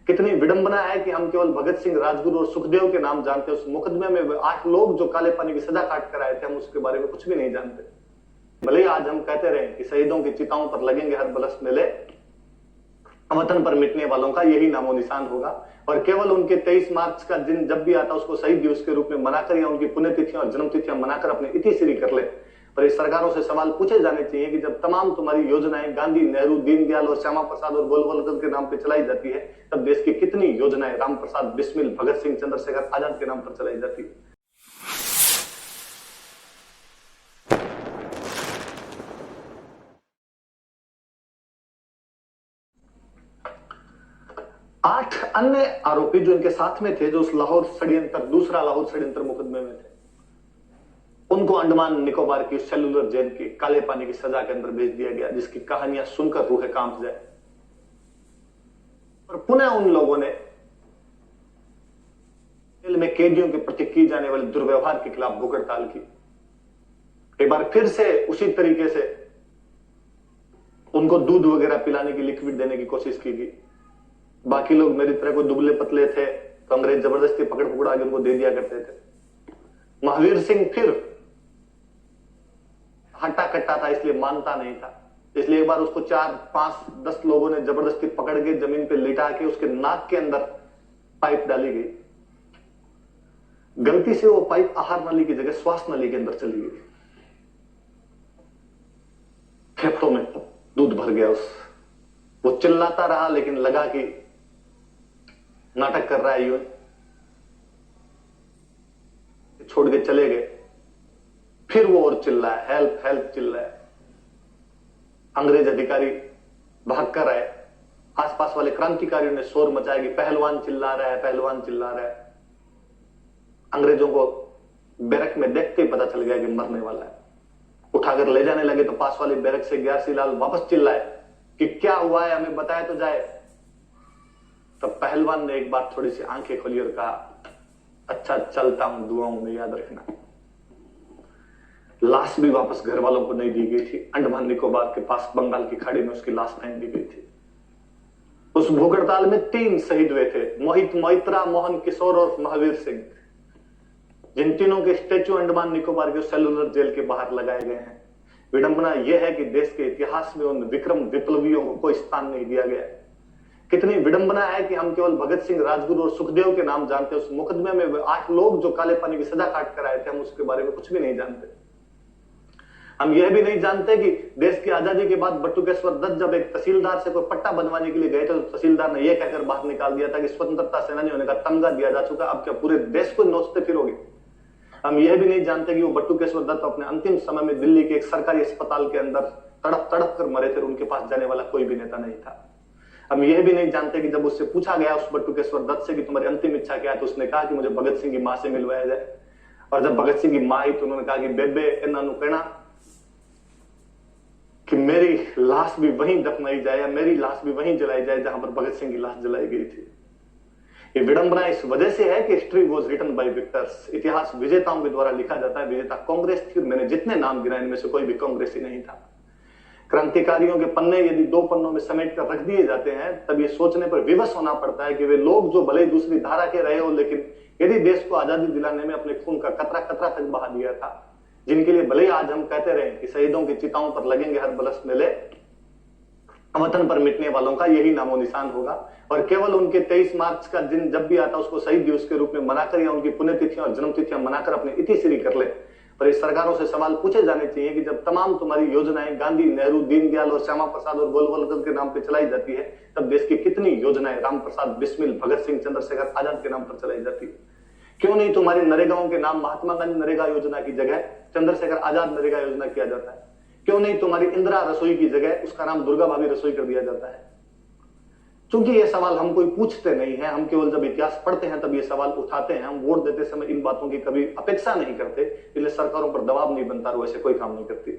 कितनी विडंबना है कि हम केवल भगत सिंह, राजगुरु और सुखदेव के नाम जानते हैं। उस मुकदमे में 8 लोग जो काले पानी की सजा काट कर आए थे, हम उसके बारे में कुछ भी नहीं जानते। भले ही आज हम कहते रहे कि शहीदों की चिताओं पर लगेंगे हर बरस मेले, वतन पर मिटने वालों का यही नामो निशान होगा। और केवल उनके 23 मार्च का दिन जब भी आता, उसको शहीद दिवस के रूप में मनाकर या उनकी पुण्यतिथियां और जन्मतिथियां मनाकर अपने इतिश्री कर ले। पर इस सरकारों से सवाल पूछे जाने चाहिए कि जब तमाम तुम्हारी योजनाएं गांधी, नेहरू, दीनदयाल और श्यामा प्रसाद और गोलवलकर के नाम पर चलाई जाती है, तब देश की कितनी योजनाएं राम प्रसाद बिस्मिल, भगत सिंह, चंद्रशेखर आजाद के नाम पर चलाई जाती है। 8 अन्य आरोपी जो इनके साथ में थे, जो उस लाहौर षड्यंत्र, दूसरा लाहौर षड्यंत्र मुकदमे में थे, उनको अंडमान निकोबार की सेलुलर जेल की काले पानी की सजा के अंदर भेज दिया गया, जिसकी कहानियां सुनकर रूह कांप जाए। और पुनः उन लोगों ने जेल में कैदियों के प्रति की जाने वाले दुर्व्यवहार के खिलाफ भूख हड़ताल की। एक बार फिर से उसी तरीके से उनको दूध वगैरह पिलाने की, लिक्विड देने की कोशिश की गई। बाकी लोग मेरी तरह कोई दुबले पतले थे तो अंग्रेज जबरदस्ती पकड़ पकड़ा के उनको दे दिया करते थे। महावीर सिंह फिर हट्टा कट्टा था, इसलिए मानता नहीं था, इसलिए एक बार उसको 4, 5, 10 लोगों ने जबरदस्ती पकड़ के जमीन पे लिटा के उसके नाक के अंदर पाइप डाली गई। गलती से वो पाइप आहार नली की जगह श्वास नली के अंदर चली गई। फेफड़ों में दूध भर गया। वो चिल्लाता रहा, लेकिन लगा कि नाटक कर रहा है, यूं छोड़ के चले गए। फिर वो और चिल्लाया, हेल्प हेल्प चिल्लाया। अंग्रेज अधिकारी भाग कर आए। आसपास वाले क्रांतिकारियों ने शोर मचाया कि पहलवान चिल्ला रहा है, पहलवान चिल्ला रहा है। अंग्रेजों को बैरक में देखते ही पता चल गया कि मरने वाला है। उठाकर ले जाने लगे तो पास वाली बैरक से ग्यारसी लाल वापस चिल्लाए कि क्या हुआ है, हमें बताया तो जाए। तो पहलवान ने एक बार थोड़ी सी आंखें खोली और कहा, अच्छा चलता हूं, दुआओं में याद रखना। लाश भी वापस घर वालों को नहीं दी गई थी। अंडमान निकोबार के पास बंगाल की खाड़ी में उसकी लाश फेंक दी गई थी। उस भूख हड़ताल में 3 शहीद हुए थे, मोहित मोइत्रा, मोहन किशोर और महावीर सिंह, जिन तीनों के स्टेचू अंडमान निकोबार के सेलुलर जेल के बाहर लगाए गए हैं। विडंबना यह है कि देश के इतिहास में उन विक्रम विप्लवियों को कोई स्थान नहीं दिया गया। कितनी विडंबना है कि हम केवल भगत सिंह, राजगुरु और सुखदेव के नाम जानते हैं। उस मुकदमे में 8 लोग जो काले पानी की सजा काट कर आए थे, हम उसके बारे में कुछ भी नहीं जानते। हम यह भी नहीं जानते कि देश की आजादी के बाद बटुकेश्वर दत्त जब एक तहसीलदार से कोई पट्टा बनवाने के लिए गए थे, तो तहसीलदार ने यह कहकर बाहर निकाल दिया था कि स्वतंत्रता सेनानियों का तमगा दिया जा चुका, अब क्या पूरे देश को नोचते फिरोगे। हम यह भी नहीं जानते कि वो बटुकेश्वर दत्त अपने अंतिम समय में दिल्ली के एक सरकारी अस्पताल के अंदर तड़प तड़प कर मरे थे, उनके पास जाने वाला कोई भी नेता नहीं था। हम यह भी नहीं जानते कि जब उससे पूछा गया उस बटुकेश्वर दत्त से कि तुम्हारी अंतिम इच्छा क्या है, तो उसने कहा कि मुझे भगत सिंह की मां से मिलवाया जाए। और जब भगत सिंह की मां आई तो उन्होंने कहा कि बेबे इन्होंने कहना कि मेरी लाश भी वहीं दफनाई जाए या मेरी लाश भी वहीं जलाई जाए जहां पर भगत सिंह की लाश जलाई गई थी। ये विडंबना इस वजह से है कि history was written by victors. इतिहास विजेताओं के द्वारा लिखा जाता है। विजेता कांग्रेस थी। मैंने जितने नाम गिनाए इनमें से कोई भी कांग्रेसी नहीं था। क्रांतिकारियों के पन्ने यदि 2 पन्नों में समेट कर रख दिए जाते हैं, तब ये सोचने पर विवश होना पड़ता है कि वे लोग जो भले दूसरी धारा के रहे हो, लेकिन यदि देश को आजादी दिलाने में अपने खून का कतरा कतरा तक बहा दिया था, जिनके लिए भले आज हम कहते रहे कि शहीदों की चिताओं पर लगेंगे हर बरस मेले, वतन पर मिटने वालों का यही नामो निशान होगा। और केवल उनके 23 मार्च का दिन जब भी आता, उसको शहीद दिवस के रूप में मनाकर या उनकी पुण्यतिथियां और जन्मतिथियां मनाकर अपने इतिश्री कर ले। पर इस सरकारों से सवाल पूछे जाने चाहिए कि जब तमाम तुम्हारी योजनाएं गांधी, नेहरू, दीनदयाल और श्यामा प्रसाद और गोलवलकर के नाम पर चलाई जाती है, तब देश की कितनी योजनाएं राम प्रसाद बिस्मिल, भगत सिंह, चंद्रशेखर आजाद के नाम पर चलाई जाती है। क्यों नहीं तुम्हारी नरेगाओं के नाम महात्मा गांधी नरेगा योजना की जगह चंद्रशेखर आजाद नरेगा योजना किया जाता है? क्यों नहीं तुम्हारी इंदिरा रसोई की जगह उसका नाम दुर्गा भाभी रसोई कर दिया जाता है? क्योंकि ये सवाल हम कोई पूछते नहीं है, हम केवल जब इतिहास पढ़ते हैं तब ये सवाल उठाते हैं। हम वोट देते समय इन बातों की कभी अपेक्षा नहीं करते, इसलिए सरकारों पर दबाव नहीं बनता, वैसे कोई काम नहीं करती।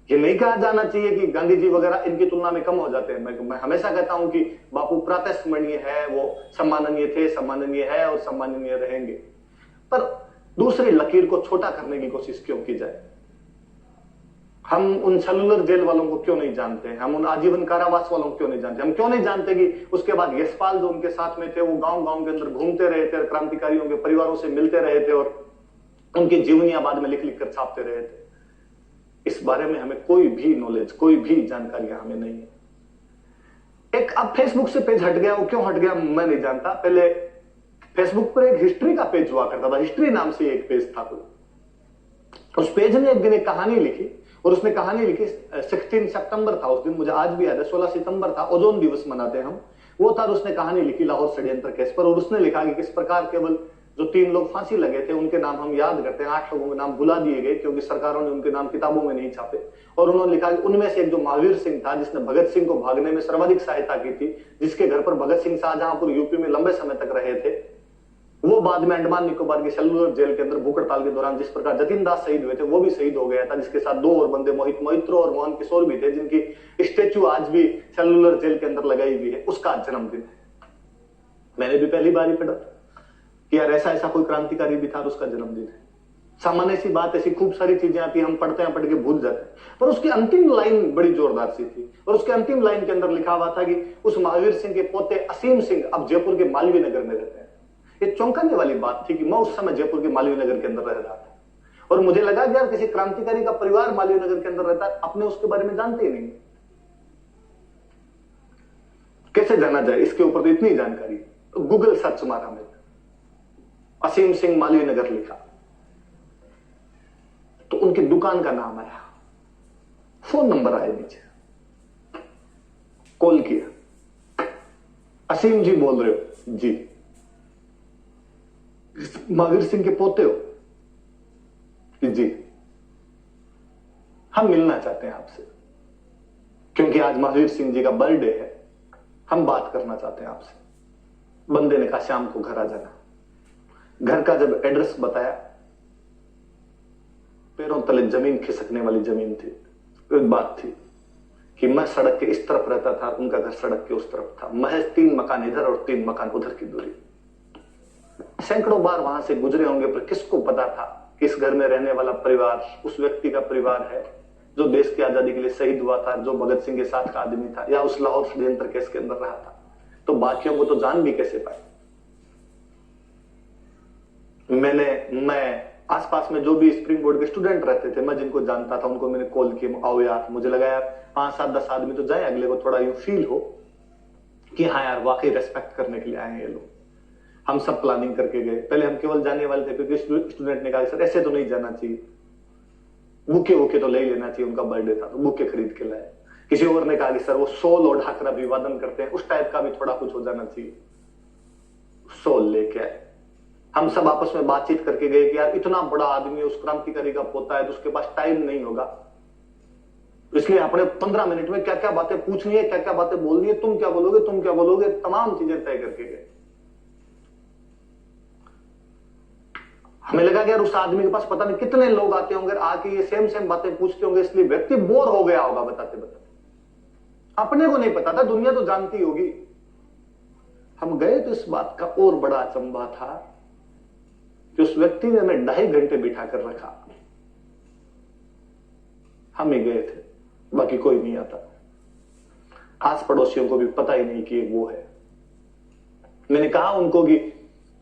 ये नहीं कहा जाना चाहिए कि गांधी जी वगैरह इनकी तुलना में कम हो जाते हैं। मैं हमेशा कहता हूं कि बापू प्रातस्मरणीय है, वो सम्माननीय थे, सम्माननीय है और सम्माननीय रहेंगे। पर दूसरी लकीर को छोटा करने की कोशिश क्यों की जाए? हम उन सेलुलर जेल वालों को क्यों नहीं जानते, हम उन आजीवन कारावास वालों को क्यों नहीं जानते, हम क्यों नहीं जानते कि उसके बाद यशपाल जो उनके साथ में थे वो गांव गांव के अंदर घूमते रहे थे और क्रांतिकारियों के परिवारों से मिलते रहे थे और उनकी जीवनियां बाद में लिख लिख कर छापते रहे थे। इस बारे में हमें कोई भी नॉलेज, कोई भी जानकारियां हमें नहीं है। एक अब फेसबुक से पेज हट गया, वो क्यों हट गया मैं नहीं जानता। पहले फेसबुक पर एक हिस्ट्री का पेज हुआ करता था, हिस्ट्री नाम से एक पेज था कोई। उस पेज ने एक दिन एक कहानी लिखी और उसने कहानी लिखी 16 सितंबर था उस दिन, मुझे आज भी याद है, 16 सितंबर था, ओजोन दिवस मनाते हैं हम, वो था। उसने कहानी लिखी लाहौर षड्यंत्र केस पर और उसने लिखा कि किस प्रकार केवल जो 3 लोग फांसी लगे थे उनके नाम हम याद करते हैं, 8 लोगों के नाम भुला दिए गए क्योंकि सरकारों ने उनके नाम किताबों में नहीं छापे। और उन्होंने लिखा कि उनमें से एक जो महावीर सिंह था जिसने भगत सिंह को भागने में सर्वाधिक सहायता की थी, जिसके घर पर भगत सिंह शाहजहांपुर यूपी में लंबे समय तक रहे थे, वो बाद में अंडमान निकोबार की सेलुलर जेल के अंदर भूख हड़ताल के दौरान जिस प्रकार जतिन दास शहीद हुए थे वो भी शहीद हो गया था, जिसके साथ 2 और बंदे मोहित मोहित्रो और मोहन किशोर भी थे, जिनकी स्टेच्यू आज भी सेलुलर जेल के अंदर लगाई हुई है। उसका जन्मदिन है। मैंने भी पहली बार ही पढ़ा कि यार ऐसा ऐसा कोई क्रांतिकारी भी था और उसका जन्मदिन है। सामान्य सी बात, ऐसी खूब सारी चीजें आती हम पढ़ते हैं, पढ़ के भूल जाते हैं, पर उसकी अंतिम लाइन बड़ी जोरदार सी थी और उसके अंतिम लाइन के अंदर लिखा हुआ था कि उस महावीर सिंह के पोते असीम सिंह अब जयपुर के मालवीय नगर में रहते हैं। ये चौंकाने वाली बात थी कि मैं उस समय जयपुर के मालवीय नगर के अंदर रह रहा था और मुझे लगा कि यार किसी क्रांतिकारी का परिवार मालवीय नगर के अंदर रहता है, अपने उसके बारे में जानते ही नहीं। कैसे जाना जाए, इसके ऊपर तो इतनी जानकारी। तो गूगल सर्च मारा मैंने, असीम सिंह मालवीय नगर लिखा तो उनकी दुकान का नाम आया, फोन नंबर आया नीचे, कॉल किया, असीम जी बोल रहे हो? जी। महावीर सिंह के पोते हो? जी। हम मिलना चाहते हैं आपसे क्योंकि आज महावीर सिंह जी का बर्थडे है, हम बात करना चाहते हैं आपसे। बंदे ने कहा शाम को घर आ जाना। घर का जब एड्रेस बताया, पैरों तले जमीन खिसकने वाली जमीन थी। एक बात थी कि मैं सड़क के इस तरफ रहता था, उनका घर सड़क के उस तरफ था, महज 3 मकान इधर और 3 मकान उधर की दूरी। सैकड़ों बार वहां से गुजरे होंगे, पर किसको पता था कि इस घर में रहने वाला परिवार उस व्यक्ति का परिवार है जो देश की आजादी के लिए शहीद हुआ था, जो भगत सिंह के साथ का आदमी था या उस लाहौर षड्यंत्र केस के अंदर रहा था। तो बाकियों को तो जान भी कैसे पाए। मैं आसपास में जो भी स्प्रिंग बोर्ड के स्टूडेंट रहते थे, मैं जिनको जानता था उनको मैंने कॉल किया, आओ यार। मुझे लगा यार 5, 7, 10 आदमी तो जाए, अगले को थोड़ा यूं फील हो कि हाँ यार वाकई रेस्पेक्ट करने के लिए आए हैं ये लोग। हम सब प्लानिंग करके गए। पहले हम केवल जाने वाले थे क्योंकि स्टूडेंट ने कहा सर ऐसे तो नहीं जाना चाहिए, बुके तो ले लेना चाहिए, उनका बर्थडे था तो बुके खरीद के लाए। किसी और ने कहा कि सर वो सोल और ढाकरा अभिवादन करते हैं, उस टाइप का भी थोड़ा कुछ हो जाना चाहिए, सोल लेके आए। हम सब आपस में बातचीत करके गए कि यार इतना बड़ा आदमी उस क्रांतिकारी का पोता है तो उसके पास टाइम नहीं होगा, इसलिए अपने 15 मिनट में क्या क्या बातें पूछनी है, क्या क्या बातें बोलनी है, तुम क्या बोलोगे, तमाम चीजें तय करके गए। हमें लगा कि यार उस आदमी के पास पता नहीं कितने लोग आते होंगे, आके ये सेम बातें पूछते होंगे, इसलिए व्यक्ति बोर हो गया होगा बताते बताते। अपने को नहीं पता था, दुनिया तो जानती होगी। हम गए तो इस बात का और बड़ा अचंभा था कि उस व्यक्ति ने हमें 2.5 घंटे बिठा कर रखा। हम ही गए थे, बाकी कोई नहीं आता। आस पड़ोसियों को भी पता ही नहीं कि वो है। मैंने कहा उनको कि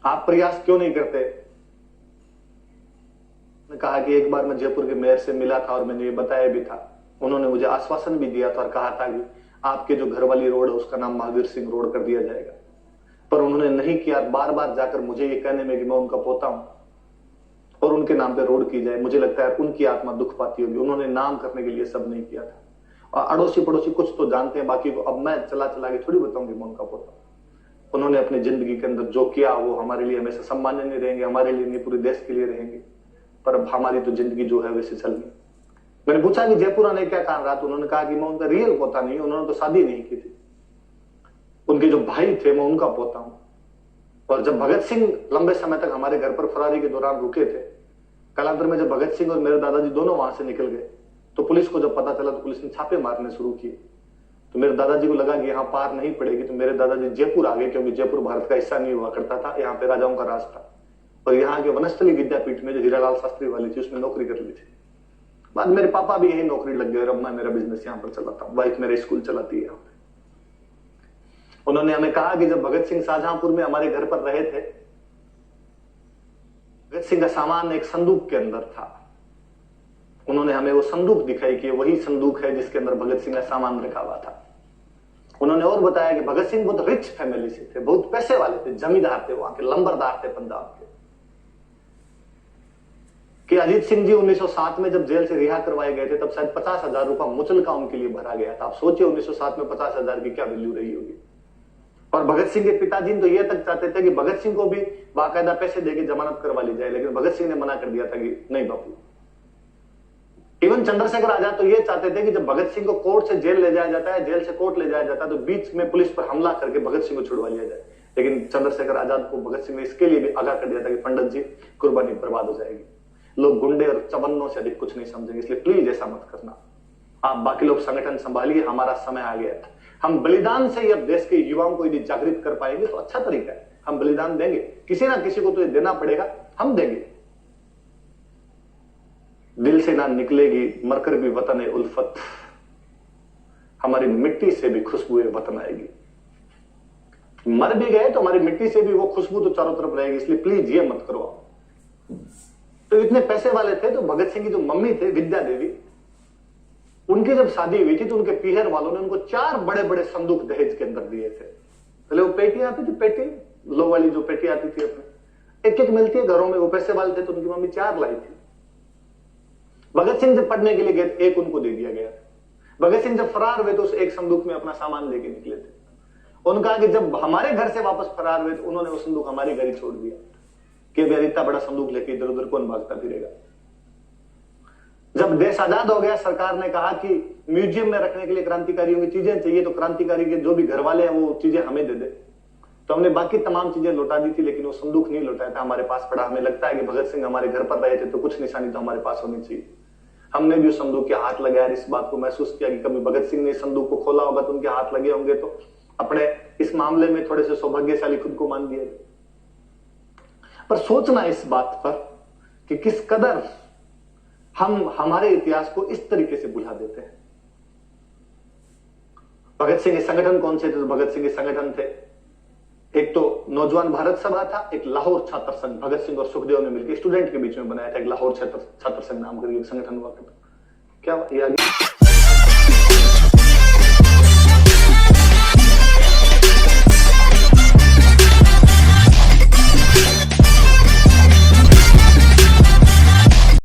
आप प्रयास क्यों नहीं करते। कहा कि एक बार मैं जयपुर के मेयर से मिला था और मैंने ये बताया भी था, उन्होंने मुझे आश्वासन भी दिया था और कहा था कि आपके जो घर वाली रोड है उसका नाम महावीर सिंह रोड कर दिया जाएगा, पर उन्होंने नहीं किया। बार बार जाकर मुझे ये कहने में कि मैं उनका पोता हूं और उनके नाम पे रोड की जाए, मुझे लगता है उनकी आत्मा दुख पाती होगी। उन्होंने नाम करने के लिए सब नहीं किया था। और अड़ोसी पड़ोसी कुछ तो जानते हैं, बाकी को अब मैं चला के थोड़ी बताऊंगी मैं उनका पोता। उन्होंने अपनी जिंदगी के अंदर जो किया वो हमारे लिए हमेशा सम्माननीय नहीं रहेंगे, हमारे लिए नहीं पूरे देश के लिए रहेंगे, पर अब हमारी तो जिंदगी जो है वैसे चल रही। मैंने पूछा कि जयपुर आने क्या कारण रहा, तो उन्होंने कहा कि मैं उनका रियल पोता नहीं, उन्होंने तो शादी नहीं की थी, उनके जो भाई थे मैं उनका पोता हूं। और जब भगत सिंह लंबे समय तक हमारे घर पर फरारी के दौरान रुके थे, कालांतर में जब भगत सिंह और मेरे दादाजी दोनों वहां से निकल गए तो पुलिस को जब पता चला तो पुलिस ने छापे मारने शुरू किए। तो मेरे दादाजी को लगा कि यहाँ पार नहीं पड़ेगी, तो मेरे दादाजी जयपुर आ गए, क्योंकि जयपुर भारत का हिस्सा नहीं हुआ करता था, यहाँ पे राजाओं का राज था। और यहाँ के वनस्थली विद्यापीठ में जो हीरालाल शास्त्री वाली थी उसमें नौकरी कर ली थी। बाद मेरे पापा भी यही नौकरी लग गए और अब मैं मेरा बिजनेस यहां पर चलाता हूं, वाइफ मेरे स्कूल चलाती है। उन्होंने हमें कहा कि जब भगत सिंह शाहजहांपुर में हमारे घर पर रहे थे, भगत सिंह का सामान एक संदूक के अंदर था। उन्होंने हमें वो संदूक दिखाई कि वही संदूक है जिसके अंदर भगत सिंह का सामान रखा हुआ था। उन्होंने और बताया कि भगत सिंह बहुत रिच फैमिली से थे, बहुत पैसे वाले थे, जमींदार थे, वहां के लंबरदार थे पंजाब के। कि अजीत सिंह जी 1907 में जब जेल से रिहा करवाए गए थे तब शायद 50,000 रुपया मुचलका उनके लिए भरा गया था। आप सोचिए 1907 में 50,000 की क्या वैल्यू रही होगी। और भगत सिंह के पिताजी तो यह तक चाहते थे कि भगत सिंह को भी बाकायदा पैसे देके जमानत करवा ली जाए, लेकिन भगत सिंह ने मना कर दिया था कि नहीं बापू। इवन चंद्रशेखर आजाद तो ये चाहते थे कि जब भगत सिंह को कोर्ट से जेल ले जाया जाता है, जेल से कोर्ट ले जाया जाता है, तो बीच में पुलिस पर हमला करके भगत सिंह को छुड़वा लिया जाए। लेकिन चंद्रशेखर आजाद को भगत सिंह ने इसके लिए भी आगाह कर दिया था कि पंडित जी कुर्बानी बर्बाद हो जाएगी, लोग गुंडे और चवन्नों से अधिक कुछ नहीं समझेंगे, इसलिए प्लीज ऐसा मत करना, आप बाकी लोग संगठन संभालिए, हमारा समय आ गया था। हम बलिदान से ही अब देश के युवाओं को यदि जागृत कर पाएंगे तो अच्छा तरीका है। हम बलिदान देंगे, किसी ना किसी को तो ये देना पड़ेगा, हम देंगे। दिल से ना निकलेगी मरकर भी वतन ए उल्फत, हमारी मिट्टी से भी खुशबू वतन आएगी। मर भी गए तो हमारी मिट्टी से भी वो खुशबू तो चारों तरफ रहेगी, इसलिए प्लीज ये मत करो आप। तो इतने पैसे वाले थे तो भगत सिंह की जो मम्मी थे विद्या देवी, उनकी जब शादी हुई थी तो उनके पीहर वालों ने उनको 4 बड़े बड़े संदूक दहेज के अंदर दिए थे। पहले वो पेटी आती थी, पेटी लो वाली जो पेटी आती थी अपने, एक एक मिलती है घरों में, वो पैसे वाले थे तो उनकी मम्मी 4 लाई थी। भगत सिंह जब पढ़ने के लिए गए एक उनको दे दिया गया। भगत सिंह जब फरार हुए तो उस एक संदूक में अपना सामान लेके निकले थे। उनका कि जब हमारे घर से वापस फरार हुए तो उन्होंने वो संदूक हमारे घर ही छोड़ दिया कि भाई इतना बड़ा संदूक लेके इधर उधर कौन भागता फिरेगा। जब देश आजाद हो गया, सरकार ने कहा कि म्यूजियम में रखने के लिए क्रांतिकारियों की चीजें चाहिए, तो क्रांतिकारी के जो भी घर वाले हैं वो चीजें हमें दे दे। तो हमने बाकी तमाम चीजें लौटा दी थी, लेकिन वो संदूक नहीं लौटाया था, हमारे पास पड़ा। हमें लगता है कि भगत सिंह हमारे घर पर रहे थे तो कुछ निशानी तो हमारे पास होनी चाहिए। हमने भी उस संदूक के हाथ लगाया, इस बात को महसूस किया कि कभी भगत सिंह ने इस संदूक को खोला होगा तो उनके हाथ लगे होंगे, तो अपने इस मामले में थोड़े से सौभाग्यशाली खुद को मान दिया। पर सोचना इस बात पर कि किस कदर हम हमारे इतिहास को इस तरीके से भुला देते हैं। भगत सिंह के संगठन कौन से थे? तो भगत सिंह के संगठन थे, एक तो नौजवान भारत सभा था, एक लाहौर छात्र संघ, भगत सिंह और सुखदेव ने मिलकर स्टूडेंट के बीच में बनाया था, एक लाहौर छात्र संघ नाम करके एक संगठन हुआ था। क्या ये आगे